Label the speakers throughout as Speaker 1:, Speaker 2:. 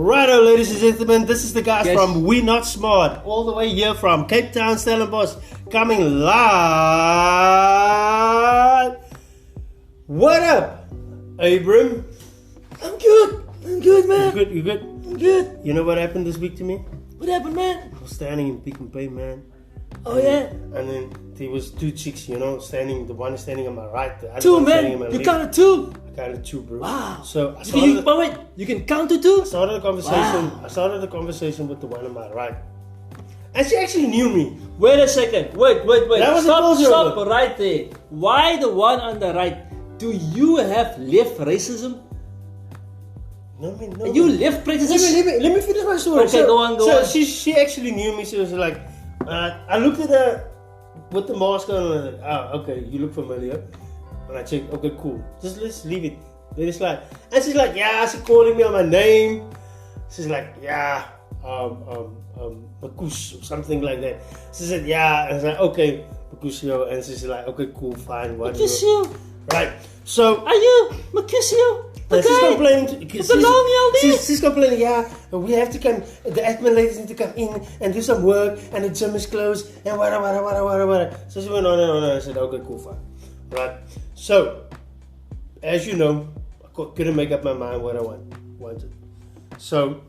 Speaker 1: Righto, ladies and gentlemen, this is the guys
Speaker 2: Yes.
Speaker 1: from We Not Smart, all the way here from Cape Town, Stellenbosch, coming live. What up, Abram?
Speaker 2: I'm good, man.
Speaker 1: You good?
Speaker 2: I'm good.
Speaker 1: You know what happened this week to me?
Speaker 2: What happened, man?
Speaker 1: I was standing in Pick and Pay, man.
Speaker 2: Oh, yeah?
Speaker 1: And then there was two chicks, standing. The one is standing on my right, the other
Speaker 2: Two,
Speaker 1: one standing on
Speaker 2: man.
Speaker 1: my
Speaker 2: You
Speaker 1: left.
Speaker 2: counted two.
Speaker 1: I counted two, bro.
Speaker 2: Wow.
Speaker 1: So I
Speaker 2: But wait, you can count to two?
Speaker 1: started the conversation.
Speaker 2: Wow.
Speaker 1: I started the conversation with the one on my right, and she actually knew me.
Speaker 2: Wait a second. Wait.
Speaker 1: That was a
Speaker 2: Stop
Speaker 1: bullshit.
Speaker 2: right there. Why the one on the right? Do you have left racism?
Speaker 1: No, man, no.
Speaker 2: Are you
Speaker 1: man.
Speaker 2: left prejudice?
Speaker 1: Let me finish my story.
Speaker 2: Okay, go on.
Speaker 1: She actually knew me. She was like, I looked at her with the mask on, and I was like, okay, you look familiar. And I checked, okay, cool. Let's leave it. Let it slide. And she's like, yeah, she's calling me on my name. She's like, yeah, Makush or something like that. She said, yeah. And I was like, okay, Makusio. And she's like, okay, cool, fine, whatever.
Speaker 2: Mercutio.
Speaker 1: Right. So
Speaker 2: Are you Mercutio?
Speaker 1: and she's complaining. She's complaining. Yeah, we have to come. The admin ladies need to come in and do some work, and the gym is closed, and whatever. So she went on and on. And I said, okay, cool, fine. Right. So, as you know, I couldn't make up my mind what I wanted. So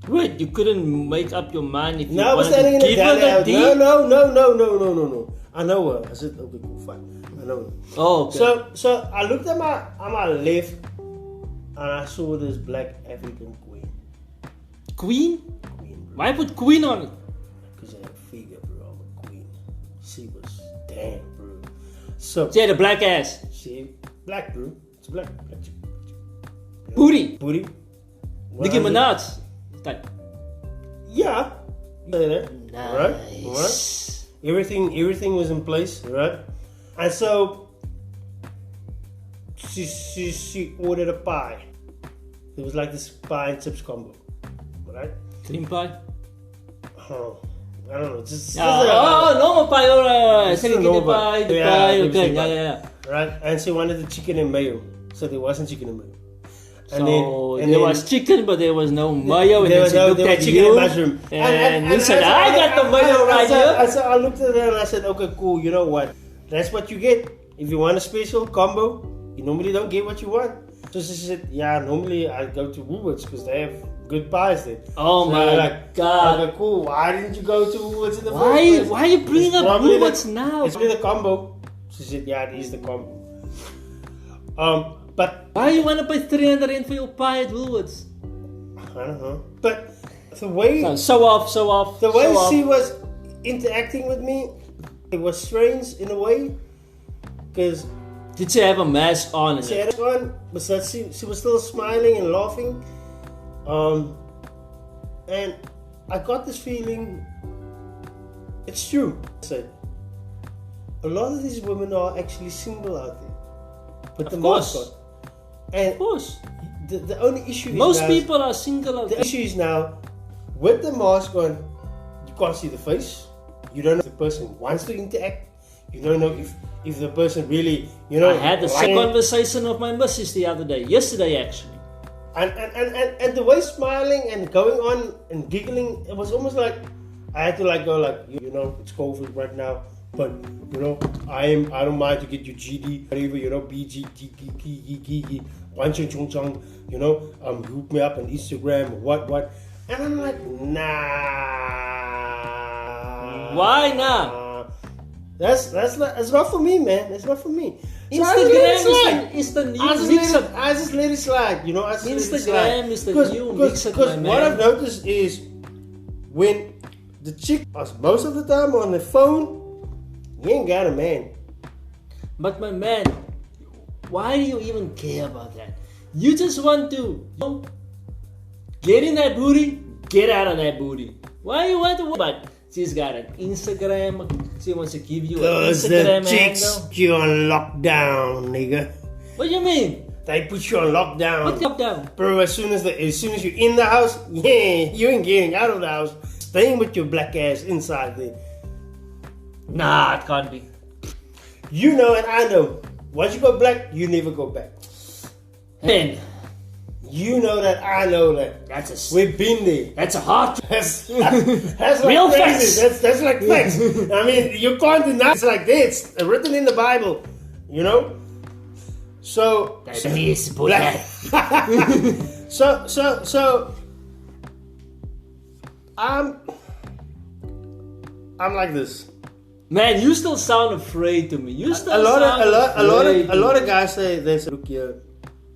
Speaker 2: Wait, you couldn't make up your mind if you
Speaker 1: now I was
Speaker 2: wanted
Speaker 1: standing
Speaker 2: to
Speaker 1: in the
Speaker 2: give her
Speaker 1: deli
Speaker 2: the
Speaker 1: house.
Speaker 2: D?
Speaker 1: No. I know her. I said, okay, cool, fine. I know her.
Speaker 2: Oh, okay.
Speaker 1: So I looked at my left, and I saw this black African queen.
Speaker 2: Queen?
Speaker 1: Queen, bro.
Speaker 2: Why put queen on it?
Speaker 1: Because I had a figure, bro. I'm a queen. She was damn, bro. So
Speaker 2: She had a black ass.
Speaker 1: she black, bro. It's black. Chick.
Speaker 2: Booty.
Speaker 1: Booty.
Speaker 2: Nicki
Speaker 1: 100.
Speaker 2: Minaj. Type.
Speaker 1: Yeah. You say that. Alright.
Speaker 2: Nice.
Speaker 1: Everything was in place, right? And so she ordered a pie. It was like this pie and chips combo, right?
Speaker 2: Cream pie.
Speaker 1: Oh, I don't know. Just
Speaker 2: Normal pie. Alright.
Speaker 1: Just a
Speaker 2: Second
Speaker 1: normal
Speaker 2: pie. The
Speaker 1: pie.
Speaker 2: pie.
Speaker 1: Yeah,
Speaker 2: Okay.
Speaker 1: pie.
Speaker 2: Yeah.
Speaker 1: right. And she wanted the chicken and mayo, so there wasn't chicken and mayo.
Speaker 2: So there was chicken, but there was no mayo, and
Speaker 1: there
Speaker 2: then
Speaker 1: was
Speaker 2: she
Speaker 1: no
Speaker 2: looked
Speaker 1: there was
Speaker 2: at
Speaker 1: chicken
Speaker 2: you,
Speaker 1: and mushroom.
Speaker 2: and you said, "I got the mayo right here."
Speaker 1: So I looked at her and I said, "Okay, cool. You know what? That's what you get. If you want a special combo, you normally don't get what you want." So she said, "Yeah, normally I go to Woolworths because they have good pies there."
Speaker 2: Oh
Speaker 1: So
Speaker 2: my
Speaker 1: I'm like,
Speaker 2: God.
Speaker 1: Okay, cool. Why didn't you go to Woolworths in the first place?
Speaker 2: Why are you bringing
Speaker 1: It's
Speaker 2: up
Speaker 1: probably
Speaker 2: Woolworths now?
Speaker 1: It's probably the combo. She said, "Yeah, it is the combo." But
Speaker 2: Why you want to pay 300 rand for your pie at Woolworths?
Speaker 1: I don't know. But the way
Speaker 2: So off.
Speaker 1: the way
Speaker 2: show off.
Speaker 1: she was interacting with me, it was strange in a way, because
Speaker 2: Did she have a mask on?
Speaker 1: she had one, but she was still smiling and laughing, and I got this feeling. It's true. I said, a lot of these women are actually single out there, but the
Speaker 2: Of course.
Speaker 1: mask on. And
Speaker 2: Of course.
Speaker 1: the only issue is
Speaker 2: Most
Speaker 1: now,
Speaker 2: people are single out
Speaker 1: the
Speaker 2: there.
Speaker 1: issue is now with the mask on, you can't see the face. You don't know if the person wants to interact. You don't know if the person really,
Speaker 2: I had the
Speaker 1: like
Speaker 2: same
Speaker 1: it.
Speaker 2: conversation of my missus the other day. Yesterday, actually.
Speaker 1: And the way smiling and going on and giggling, it was almost like I had to go it's COVID right now, but I don't mind to get you GD, whatever, BG, hook me up on Instagram, what, and I'm like, nah.
Speaker 2: Why not?
Speaker 1: That's not for me, man. That's not for me. So I
Speaker 2: Instagram is the new mix-up.
Speaker 1: I just let it slide,
Speaker 2: Instagram is the new mix-up, my
Speaker 1: Because what
Speaker 2: man.
Speaker 1: I've noticed is when the chick is most of the time on the phone, you ain't got a man.
Speaker 2: But my man, why do you even care about that? You just want to get in that booty, get out of that booty. Why you want to? But she's got an Instagram. She wants to give you an
Speaker 1: Cause
Speaker 2: Instagram
Speaker 1: the chicks
Speaker 2: handle.
Speaker 1: put you on lockdown, nigga.
Speaker 2: What do you mean?
Speaker 1: They put you on lockdown.
Speaker 2: What lockdown?
Speaker 1: Bro, as soon as you're in the house, yeah, you ain't getting out of the house. Staying with your black ass inside there.
Speaker 2: Nah, it can't be.
Speaker 1: You know and I know. Once you go black, you never go back.
Speaker 2: And
Speaker 1: You know that, I know that. We've been there.
Speaker 2: That's a hard.
Speaker 1: That's like
Speaker 2: Real
Speaker 1: crazy.
Speaker 2: facts.
Speaker 1: That's like facts. I mean, you can't deny it's like this. It's written in the Bible, you know? So I'm like this.
Speaker 2: Man, you still sound afraid to me. You still
Speaker 1: a lot of
Speaker 2: me.
Speaker 1: guys say, look here,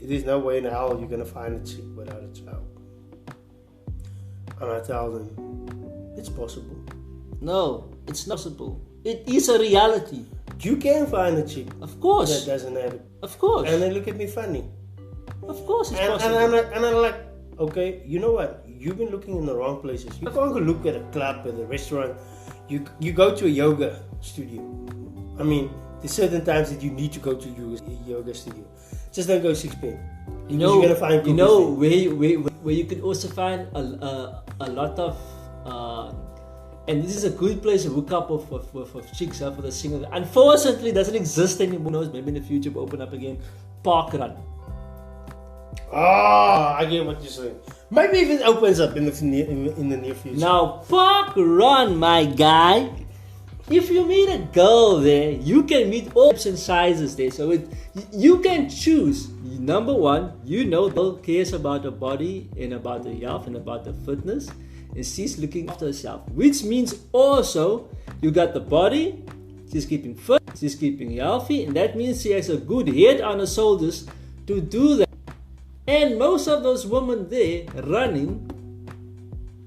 Speaker 1: there's no way in hell you're gonna find a chick without a child. And I tell them, it's possible.
Speaker 2: No, it's not possible. It is a reality.
Speaker 1: You can find a chick,
Speaker 2: of course,
Speaker 1: that doesn't have it.
Speaker 2: Of course,
Speaker 1: and they look at me funny.
Speaker 2: Of course, it's possible.
Speaker 1: And I'm like, okay, you know what? You've been looking in the wrong places. You can't go look at a club, at a restaurant. You go to a yoga studio. I mean, there's certain times that you need to go to a yoga studio. Just don't go 6 p.m.
Speaker 2: You know,
Speaker 1: you're gonna find
Speaker 2: where you can also find a lot of and this is a good place to hook up of chicks for the single. Unfortunately, it doesn't exist anymore. Who knows? Maybe in the future will open up again. Park run.
Speaker 1: I get what you're saying. Maybe if it opens up in the near future.
Speaker 2: Now, park run, my guy. If you meet a girl there, you can meet all shapes and sizes there. So you can choose. Number one, you know the girl cares about her body and about her health and about her fitness. And she's looking after herself. Which means also, you got the body, she's keeping fit, she's keeping healthy. And that means she has a good head on her shoulders to do that. And most of those women there running,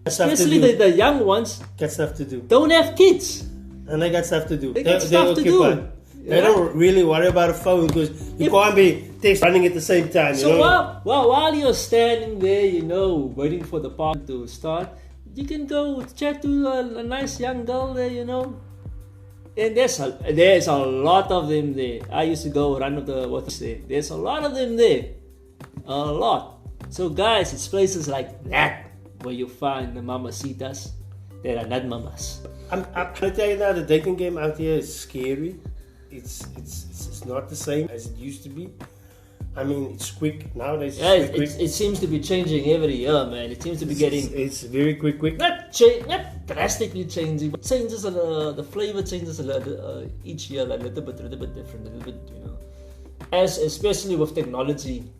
Speaker 2: especially the young ones,
Speaker 1: got stuff to do.
Speaker 2: Don't have kids.
Speaker 1: And they got stuff to do.
Speaker 2: They got stuff to do.
Speaker 1: They don't really worry about a phone because you can't be running at the same time.
Speaker 2: So while you're standing there, waiting for the party to start, you can go chat to a nice young girl there, And there's a lot of them there. I used to go run with the There's a lot of them there. A lot. So guys, it's places like that where you find the mamacitas that are not mamas.
Speaker 1: I'm gonna tell you now, the dating game out here is scary. It's not the same as it used to be. I mean, it's quick nowadays.
Speaker 2: It seems to be changing every year, man. It seems to be getting.
Speaker 1: It's very quick.
Speaker 2: Not drastically changing, but changes the flavor changes each year, a little bit different, As especially with technology,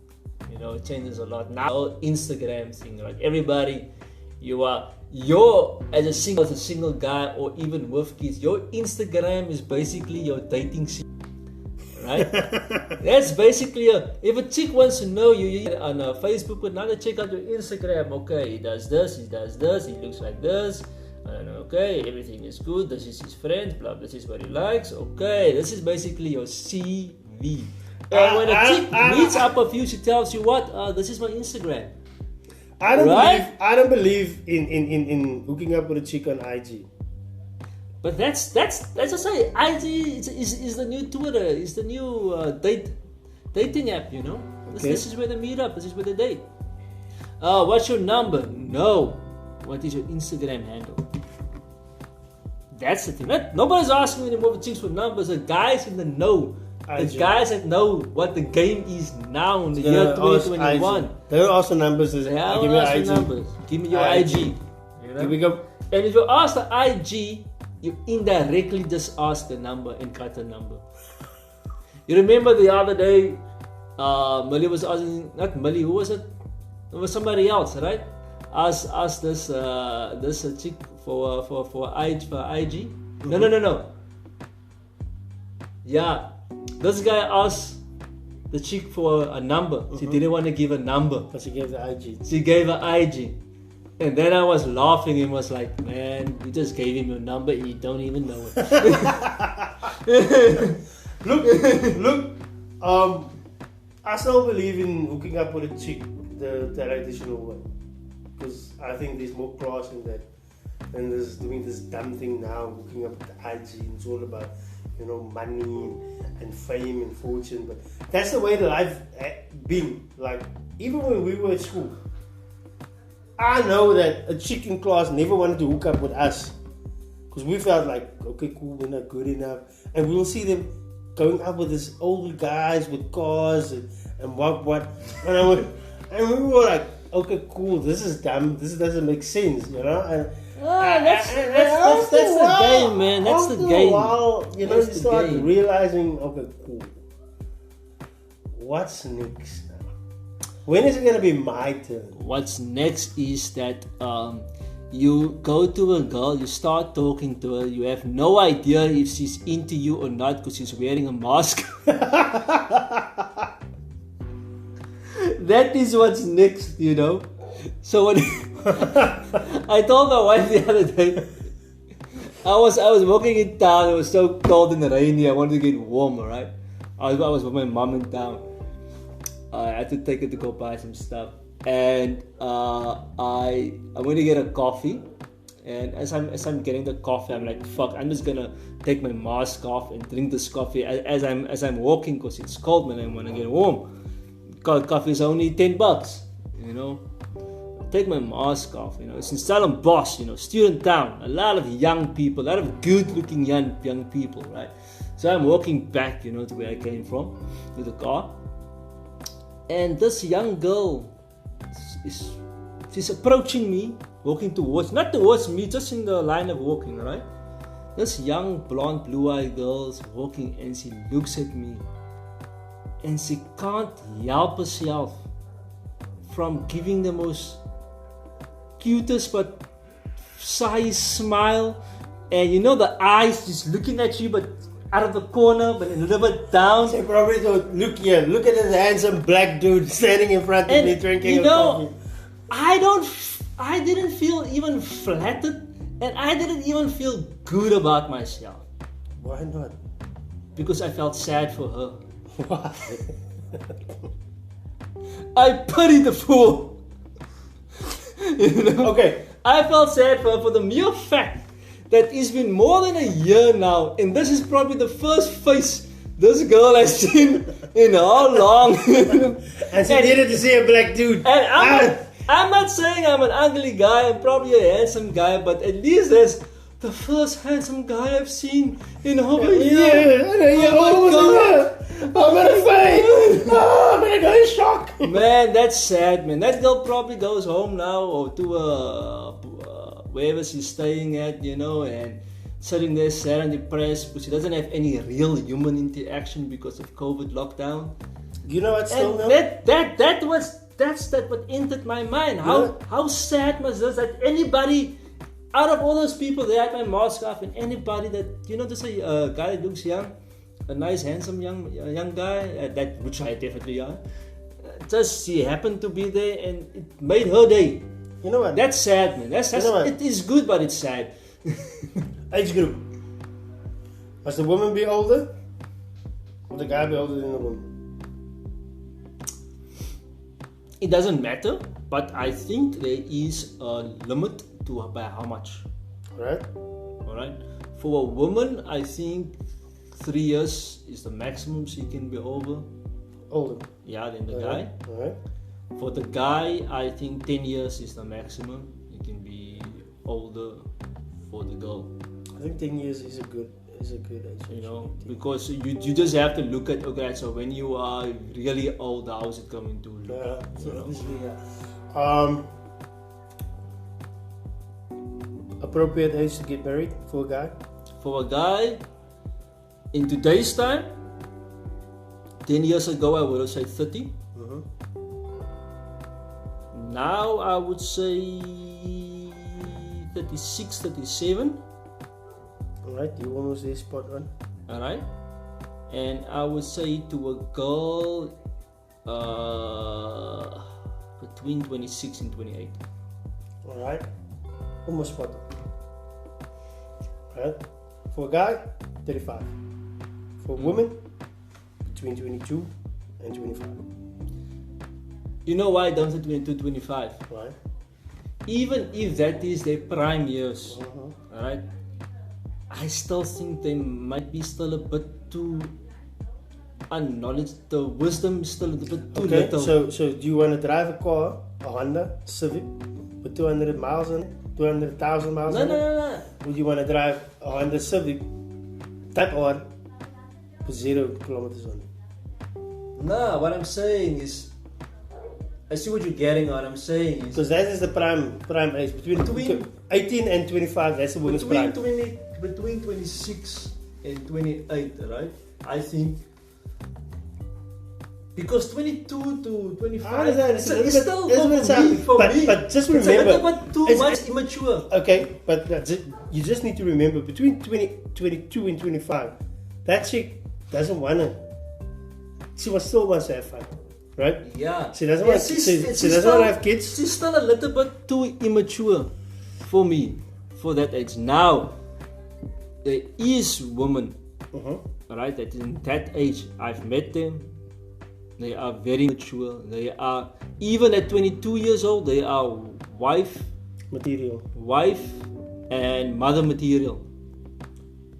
Speaker 2: it changes a lot now. Instagram thing, like everybody, you're as a single guy or even with kids, your Instagram is basically your dating scene. Right? That's basically if a chick wants to know you on Facebook, but now they check out your Instagram. Okay, he does this, he looks like this. Okay, everything is good. This is his friend. Blah. This is what he likes. Okay, this is basically your CV. And when a chick meets up with you, she tells you what? This is my Instagram.
Speaker 1: I don't believe in hooking up with a chick on IG.
Speaker 2: But that's just say IG is the new Twitter, is the new dating app, Okay. This is where they meet up, this is where they date. What's your number? No. What is your Instagram handle? That's the thing. Nobody's asking anymore for chicks with numbers. The guys in the know. The guys that know what the game is now in the year 2021.
Speaker 1: They don't ask the numbers. Give me your IG.
Speaker 2: Numbers. Give me your IG.
Speaker 1: Here we go.
Speaker 2: And if you ask the IG, you indirectly just ask the number and cut the number. You remember the other day, Millie was asking, not Millie, who was it? It was somebody else, right? Asked this chick for IG. No. Yeah, this guy asked the chick for a number. She didn't want to give a number,
Speaker 1: but she gave the IG.
Speaker 2: She gave her IG. And then I was laughing and was like, man, you just gave him your number and you don't even know
Speaker 1: it. Look, I still believe in hooking up with a chick the traditional way. Because I think there's more class in that than this doing this dumb thing now, hooking up with the IG. It's all about, money and fame and fortune. But that's the way that I've been. Like, even when we were at school, I know that a chick in class never wanted to hook up with us because we felt like, okay, cool, we're not good enough. And we'll see them going up with these older guys with cars and what. And And we were like, okay, cool, this is dumb, this doesn't make sense, you know? And
Speaker 2: That's the game, man. That's the game.
Speaker 1: While, you know,
Speaker 2: That's
Speaker 1: you
Speaker 2: the
Speaker 1: start
Speaker 2: game.
Speaker 1: realizing, okay, cool. What's next now? When is it gonna be my turn?
Speaker 2: What's next is that you go to a girl, you start talking to her, you have no idea if she's into you or not because she's wearing a mask. That is what's next, you know. So when I told my wife the other day, I was walking in town. It was so cold and rainy. I wanted to get warm, right? I was with my mom in town. I had to take her to go buy some stuff, and I went to get a coffee. And as I'm getting the coffee, I'm like, fuck! I'm just gonna take my mask off and drink this coffee as I'm walking because it's cold, man. I want to get warm. Coffee is only $10, you know. Take my mask off, you know. It's in Stellenbosch, you know, student town. A lot of young people, a lot of good-looking young people, right? So I'm walking back, you know, to where I came from, to the car. And this young girl she's approaching me, walking not towards me, just in the line of walking, right? This young blonde, blue-eyed girl is walking, and she looks at me, and she can't help herself from giving the most cutest but shy smile, and you know the eyes just looking at you but out of the corner but a little bit down.
Speaker 1: They probably thought, look here, look at this handsome black dude standing in front of me drinking a coffee.
Speaker 2: I didn't feel even flattered, and I didn't even feel good about myself.
Speaker 1: Why not?
Speaker 2: Because I felt sad for her.
Speaker 1: Why?
Speaker 2: I pity the fool. You know?
Speaker 1: Okay.
Speaker 2: I felt sad for the mere fact that it's been more than a year now, and this is probably the first face this girl has seen in how long.
Speaker 1: And she needed to see a black dude.
Speaker 2: And I'm not saying I'm an ugly guy, I'm probably a handsome guy, but at least there's the first handsome guy I've seen in over a year.
Speaker 1: I'm gonna faint. I'm gonna go in shock.
Speaker 2: Man, that's sad, man. That girl probably goes home now or to wherever she's staying at, you know, and sitting there sad and depressed because she doesn't have any real human interaction because of COVID lockdown.
Speaker 1: You know what's still
Speaker 2: And that's what entered my mind. How sad was this that anybody out of all those people there at my mask off, and anybody that, you know, just a guy that looks young, a nice handsome young guy, that which I definitely are, just she happened to be there and it made her day.
Speaker 1: You know what?
Speaker 2: That's sad, man. That's
Speaker 1: You know what?
Speaker 2: It is good, but it's sad.
Speaker 1: Age group. Must the woman be older? Or the guy be older than the woman?
Speaker 2: It doesn't matter, but I think there is a limit to by how much.
Speaker 1: Alright?
Speaker 2: Alright? For a woman, I think 3 years is the maximum she can be over.
Speaker 1: Older.
Speaker 2: Yeah, than the guy.
Speaker 1: Alright.
Speaker 2: For the guy, I think 10 years is the maximum. You can be older for the girl.
Speaker 1: I think 10 years is a good age.
Speaker 2: You know, because you just have to look at, okay, so when you are really old, how is it coming to look?
Speaker 1: Obviously, yeah. Appropriate age to get married for a guy?
Speaker 2: For a guy, in today's time, 10 years ago I would have said 30.
Speaker 1: Mm-hmm.
Speaker 2: Now I would say 36, 37.
Speaker 1: Alright, you almost there, spot on.
Speaker 2: Alright. And I would say to a girl between 26 and 28.
Speaker 1: Alright. Almost spot on. Right? For a guy, 35. For a woman, between 22 and 25.
Speaker 2: You know why I don't say 22, 25?
Speaker 1: Right?
Speaker 2: Even if that is their prime years,
Speaker 1: Mm-hmm.
Speaker 2: alright, I still think they might be still a bit too unknowledgeable. The wisdom is still a bit too little.
Speaker 1: So do you want to drive a car, a Honda Civic, with 200 miles on it? 200,000 miles on it?
Speaker 2: No.
Speaker 1: Would you want to drive a Honda Civic Type R with 0 kilometers on it?
Speaker 2: No, what I'm saying is I see what you're getting at. I'm saying is
Speaker 1: Because that is the prime age. Between 18 and 25, that's the woman's prime.
Speaker 2: between 26 and 28, right? I think because 22 to 25 it's still for me.
Speaker 1: But just
Speaker 2: It's
Speaker 1: remember,
Speaker 2: a little bit too much immature.
Speaker 1: okay, but you just need to remember between 22 and 25, that chick doesn't want to. She still wants to have fun, right?
Speaker 2: Yeah.
Speaker 1: She doesn't want. She doesn't want to have kids.
Speaker 2: She's still a little bit too immature for me for that age. Now there is women, right? That in that age, I've met them. They are very mature. They are even at 22 years old. They are wife and mother material.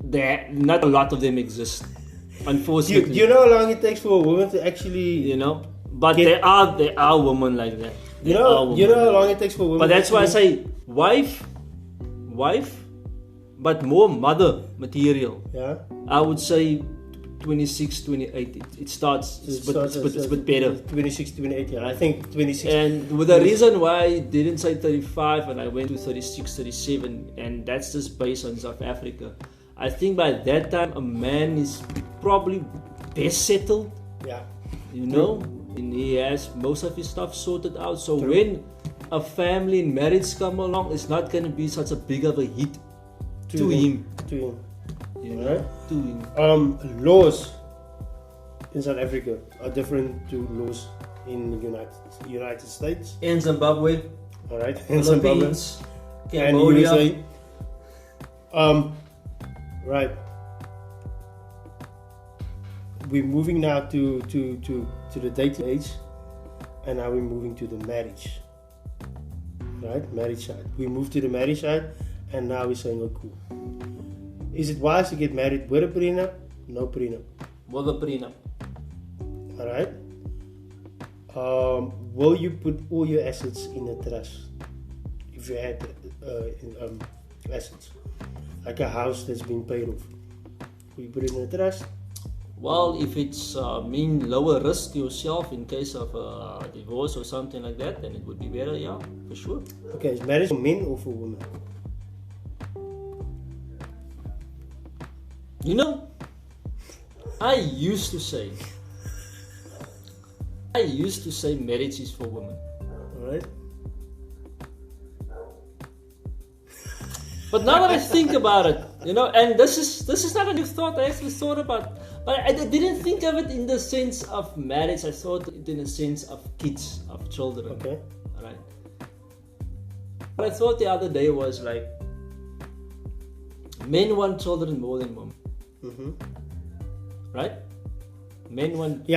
Speaker 2: Not a lot of them exist, unfortunately.
Speaker 1: Do you know how long it takes for a woman to actually,
Speaker 2: But there are women like that.
Speaker 1: You know how long it takes for a woman.
Speaker 2: But that's why I say wife, but more mother material.
Speaker 1: Yeah.
Speaker 2: I would say 26, 28. It starts. It's a bit better.
Speaker 1: 26, 28. Yeah, I think 26.
Speaker 2: And with the reason why I didn't say 35 and I went to 36, 37, and that's just based on South Africa. I think by that time a man is probably best settled.
Speaker 1: Yeah.
Speaker 2: And he has most of his stuff sorted out. So when a family and marriage come along, it's not going to be such a big of a hit to him.
Speaker 1: Right?
Speaker 2: To him.
Speaker 1: Laws in South Africa are different to laws in the United States.
Speaker 2: In Zimbabwe.
Speaker 1: All right. In Zimbabwe.
Speaker 2: Philippines. Cambodia.
Speaker 1: And USA. Right. We're moving now to the dating age, and now we're moving to the marriage. Right? Marriage side. We moved to the marriage side, and now we're saying, oh, cool. Is it wise to get married with a prenup? No prenup.
Speaker 2: With a prenup.
Speaker 1: Alright. Will you put all your assets in a trust? If you had assets, like a house that's been paid off, will you put it in a trust?
Speaker 2: Well, if it's mean lower risk to yourself in case of a divorce or something like that, then it would be better, yeah, for sure.
Speaker 1: Okay, is marriage for men or for women?
Speaker 2: I used to say marriage is for women.
Speaker 1: Alright.
Speaker 2: But now that I think about it, and this is not a new thought. I actually thought about, but I didn't think of it in the sense of marriage. I thought it in the sense of kids, of children.
Speaker 1: Okay.
Speaker 2: Alright. What I thought the other day was like, men want children more than women. Right? Men want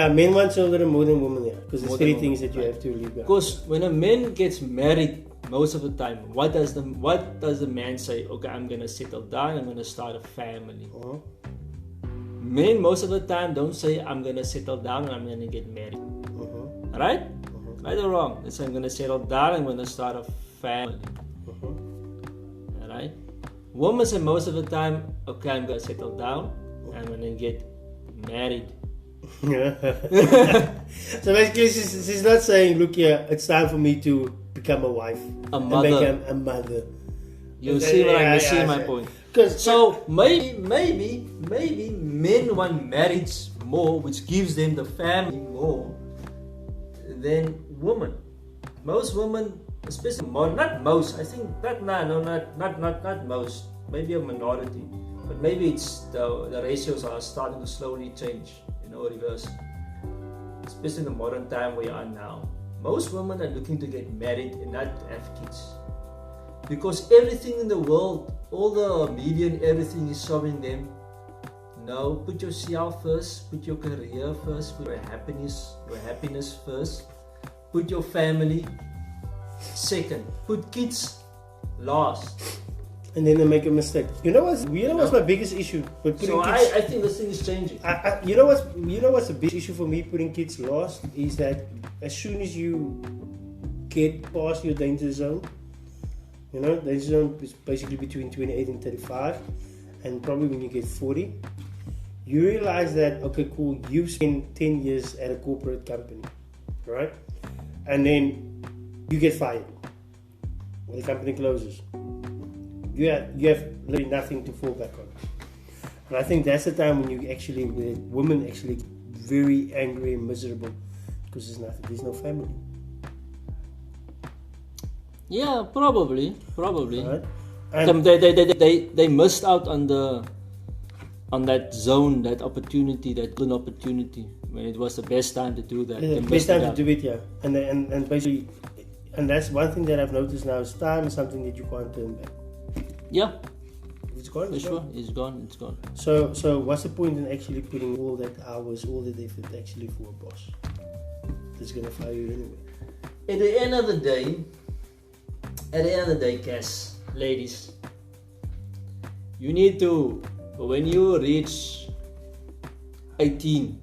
Speaker 1: children more than women, yeah. Because there's three things that you have to leave out.
Speaker 2: Because when a man gets married, most of the time, what does the man say? Okay, I'm gonna settle down, I'm gonna start a family. Men most of the time don't say I'm gonna settle down and I'm gonna get married. Right? Right or wrong? They say I'm gonna settle down, I'm gonna start a family. Alright? Women say most of the time, okay, I'm gonna settle down, I'm gonna get married.
Speaker 1: So basically she's not saying, look here, it's time for me to become a wife,
Speaker 2: a mother.
Speaker 1: And become a mother.
Speaker 2: You see what I see my point. So maybe men want marriage more, which gives them the family more than women. Most women, especially not most, I think not most, maybe a minority, but maybe it's the ratios are starting to slowly change, reverse. Especially in the modern time we are now. Most women are looking to get married and not have kids. Because everything in the world, all the media and everything is showing them, no, put yourself first, put your career first, put your happiness first, put your family second, put kids last.
Speaker 1: And then they make a mistake. You know what's my biggest issue with putting kids?
Speaker 2: I think this thing is changing.
Speaker 1: You know what's the big issue for me putting kids last is that as soon as you get past your danger zone, danger zone is basically between 28 and 35, and probably when you get 40, you realize that, okay, cool, you've spent 10 years at a corporate company, right? and then you get fired, or the company closes. You have literally nothing to fall back on. And I think that's the time when women actually get very angry and miserable because there's no family.
Speaker 2: Yeah, probably.
Speaker 1: Right? And
Speaker 2: They missed out on that zone, that opportunity, that good opportunity when it was the best time to do that.
Speaker 1: yeah, best time to do it, yeah. And basically, and that's one thing that I've noticed now is time is something that you can't turn back.
Speaker 2: Yeah,
Speaker 1: If it's gone,
Speaker 2: for
Speaker 1: it's
Speaker 2: sure.
Speaker 1: gone.
Speaker 2: It's gone. It's gone.
Speaker 1: So what's the point in actually putting all that hours, all that effort actually for a boss that's gonna fire you anyway?
Speaker 2: At the end of the day, Cass, ladies, you need to, when you reach 18,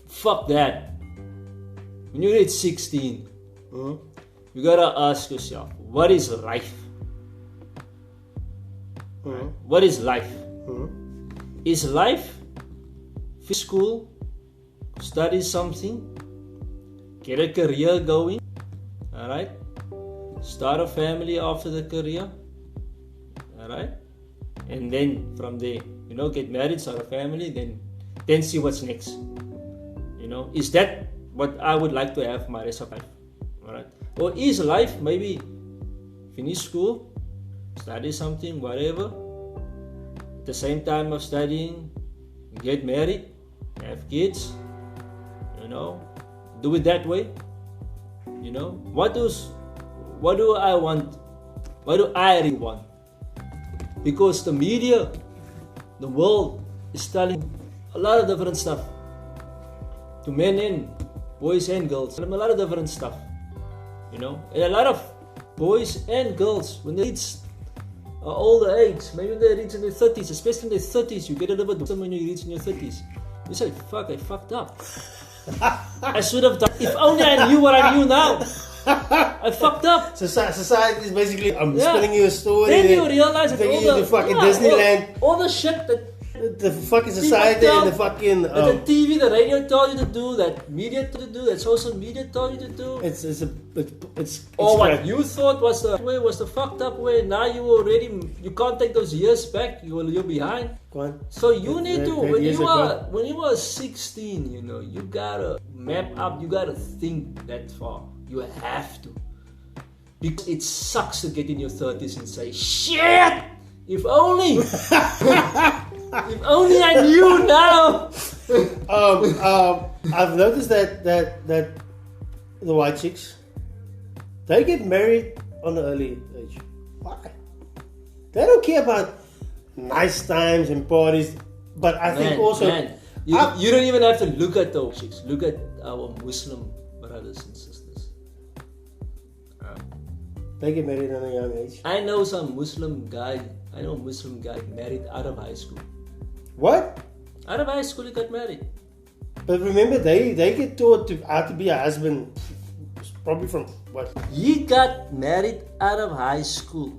Speaker 2: fuck that. When you reach 16, you gotta ask yourself, what is life? What is life? Is life school, study something, get a career going, alright? Start a family after the career, alright? And then from there, get married, start a family, then see what's next. Is that what I would like to have my rest of life? Alright? Or is life maybe finish school, study something, whatever, at the same time of studying, get married, have kids, do it that way. What do I want? What do I really want? Because the media, the world is telling a lot of different stuff to men and boys and girls, a lot of different stuff, and a lot of boys and girls, when they reach older age, maybe when they reach in their 30s, especially in their 30s, you get a little bit when you reach in your 30s, you say, fuck, I fucked up. I should have done, if only I knew what I knew now. I fucked up.
Speaker 1: Society is basically, I'm telling you a story.
Speaker 2: Then you realize that
Speaker 1: taking you to fucking Disneyland.
Speaker 2: All the shit that
Speaker 1: the fucking society and the fucking
Speaker 2: the TV, the radio told you to do, that media told you to do, that social media told you to do.
Speaker 1: It's
Speaker 2: what you thought was the fucked up way. Now you can't take those years back. You're behind. So you need to, when you are 16, you gotta map up. You gotta think that far. You have to, because it sucks to get in your 30s and say, shit, if only. If only I knew now.
Speaker 1: I've noticed that the white chicks, they get married on an early age. Why? They don't care about nice times and parties. But I think also
Speaker 2: you don't even have to look at those chicks. Look at our Muslim brothers and sisters.
Speaker 1: They get married at a young age.
Speaker 2: I know a Muslim guy married out of high school.
Speaker 1: What?
Speaker 2: Out of high school he got married.
Speaker 1: But remember, they get taught how to be a husband, probably from what?
Speaker 2: He got married out of high school.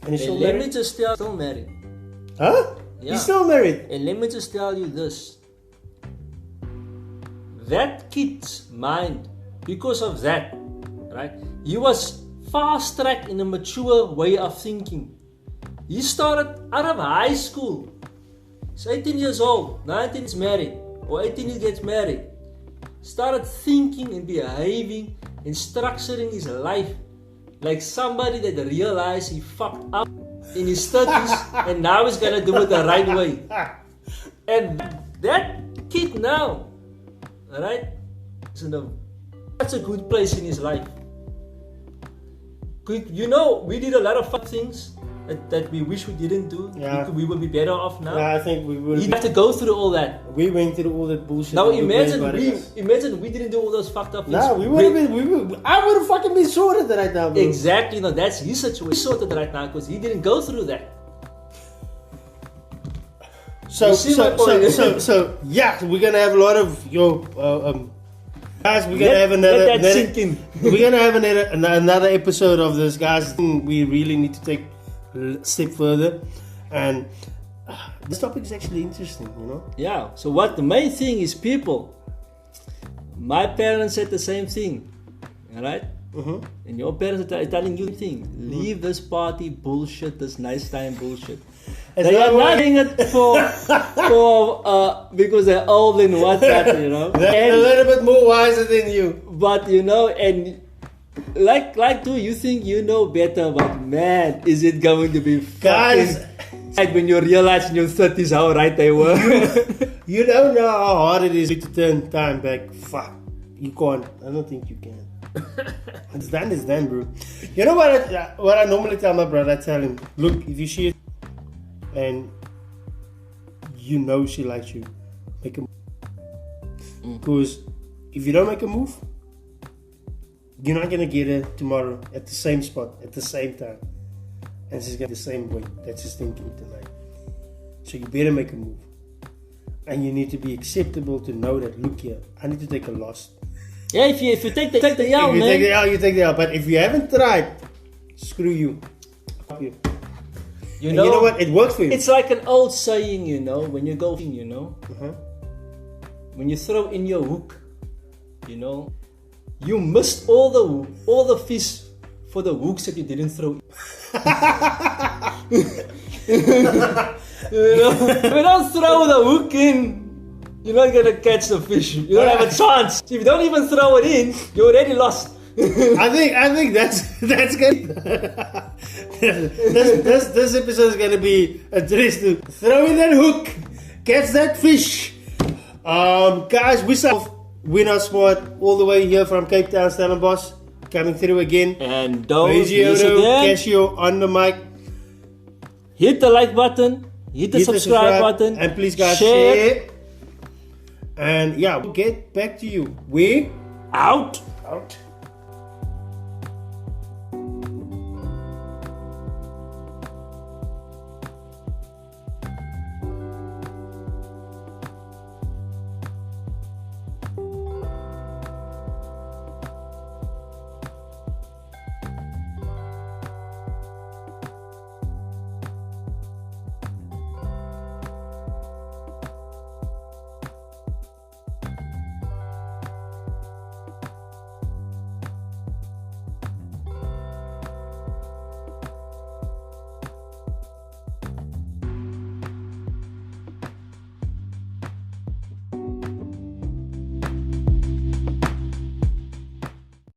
Speaker 1: And he's still
Speaker 2: let
Speaker 1: married?
Speaker 2: me just tell you, still married.
Speaker 1: Huh?
Speaker 2: Yeah.
Speaker 1: He's still married?
Speaker 2: And let me just tell you this. That kid's mind, because of that, right? He was fast-tracked in a mature way of thinking. He started out of high school. He's 18 years old, 19 is married, or 18 he gets married. Started thinking and behaving and structuring his life like somebody that realized he fucked up in his 30s and now he's gonna do it the right way. And that kid now, alright, is in such a good place in his life. We did a lot of fun things that we wish we didn't do.
Speaker 1: Yeah.
Speaker 2: We would be better off now.
Speaker 1: Yeah, I think we will.
Speaker 2: You have to go through all that.
Speaker 1: We went through all that bullshit.
Speaker 2: Now imagine we didn't do all those fucked up things.
Speaker 1: Nah, I would have fucking been sorted right now, bro.
Speaker 2: Exactly. No, that's his situation. He's sorted right now because he didn't go through that.
Speaker 1: So yeah, we're gonna have a lot of guys. We're gonna have another episode of this, guys. We really need to take a step further, and this topic is actually interesting,
Speaker 2: Yeah. So what the main thing is, people. My parents said the same thing. alright? And your parents are telling you thing. Leave this party bullshit, this nice time bullshit. They are not doing it because they're old and whatnot, you know.
Speaker 1: They're a little bit more wiser than you.
Speaker 2: But you know, and like too, you think you know better, but man, is it going to be
Speaker 1: Guys,
Speaker 2: like when you realize in your 30s how right they were.
Speaker 1: you don't know how hard it is to turn time back. Fuck, you can't. I don't think you can. It's done, bro. You know what I normally tell my brother? I tell him, look, if you see it and you know she likes you, make a move. Because if you don't make a move, you're not gonna get her tomorrow at the same spot at the same time, and she's got the same way that she's thinking tonight. So you better make a move, and you need to be acceptable to know that. Look here, I need to take a loss.
Speaker 2: Yeah, if you take the L,
Speaker 1: If you take the L, you take the L. But if you haven't tried, screw you.
Speaker 2: You
Speaker 1: And
Speaker 2: know,
Speaker 1: you know what? It works for you.
Speaker 2: it's like an old saying, you know, when you go, you know, when you throw in your hook, you know, you missed all the fish for the hooks that you didn't throw. You know, if you don't throw the hook in, you're not gonna catch the fish. You don't have a chance. If you don't even throw it in, you're already lost.
Speaker 1: I think that's good. this episode is gonna be addressed to throw in that hook, catch that fish. Guys, we saw Winner Sport all the way here from Cape Town, Stellenbosch, coming through again.
Speaker 2: And don't miss
Speaker 1: Regiodo,
Speaker 2: again.
Speaker 1: Casio on the mic.
Speaker 2: Hit the like button, hit the subscribe button,
Speaker 1: and please guys
Speaker 2: share.
Speaker 1: share. And yeah, we'll get back to you. We
Speaker 2: Out.
Speaker 1: out.